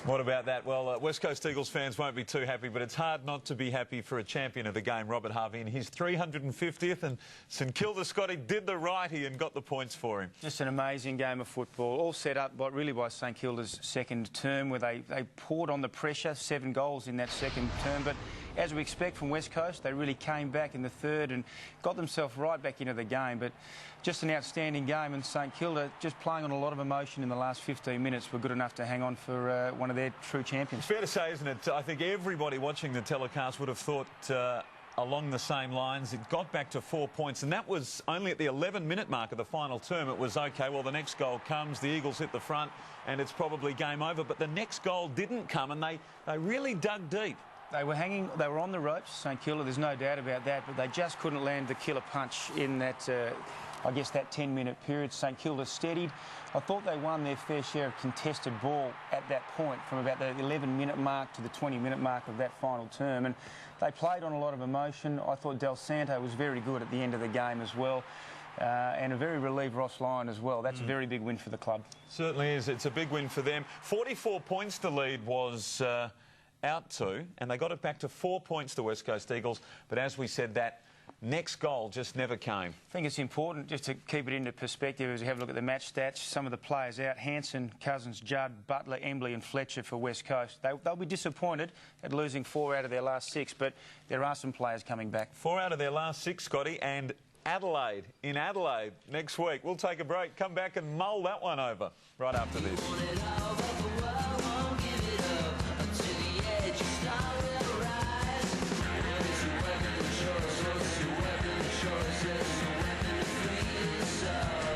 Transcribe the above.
What about that? Well, West Coast Eagles fans won't be too happy, but it's hard not to be happy for a champion of the game, Robert Harvey, in his 350th, and St Kilda Scotty did the righty and got the points for him. Just an amazing game of football, all set up by St Kilda's second term, where they poured on the pressure, 7 goals in that second term, but as we expect from West Coast, they really came back in the third and got themselves right back into the game. But just an outstanding game, and St Kilda, just playing on a lot of emotion in the last 15 minutes, were good enough to hang on for one of their true champions. It's fair to say, isn't it? I think everybody watching the telecast would have thought along the same lines. It got back to 4 points, and that was only at the 11-minute mark of the final term. It was, OK, well, the next goal comes, the Eagles hit the front, and it's probably game over. But the next goal didn't come, and they really dug deep. They were hanging, they were on the ropes, St Kilda, there's no doubt about that, but they just couldn't land the killer punch in that, I guess, that 10-minute period. St Kilda steadied. I thought they won their fair share of contested ball at that point, from about the 11-minute mark to the 20-minute mark of that final term, and they played on a lot of emotion. I thought Del Santo was very good at the end of the game as well. And a very relieved Ross Lyon as well. That's a very big win for the club. Certainly is. It's a big win for them. 44 points the lead was out to, and they got it back to 4 points, the West Coast Eagles. But as we said, that next goal just never came. I think it's important just to keep it into perspective as we have a look at the match stats. Some of the players out: Hansen, Cousins, Judd, Butler, Embley and Fletcher for West Coast. They'll be disappointed at losing 4 out of their last 6, but there are some players coming back. 4 out of their last 6, Scotty, and Adelaide, in Adelaide next week. We'll take a break, come back and mull that one over right after this.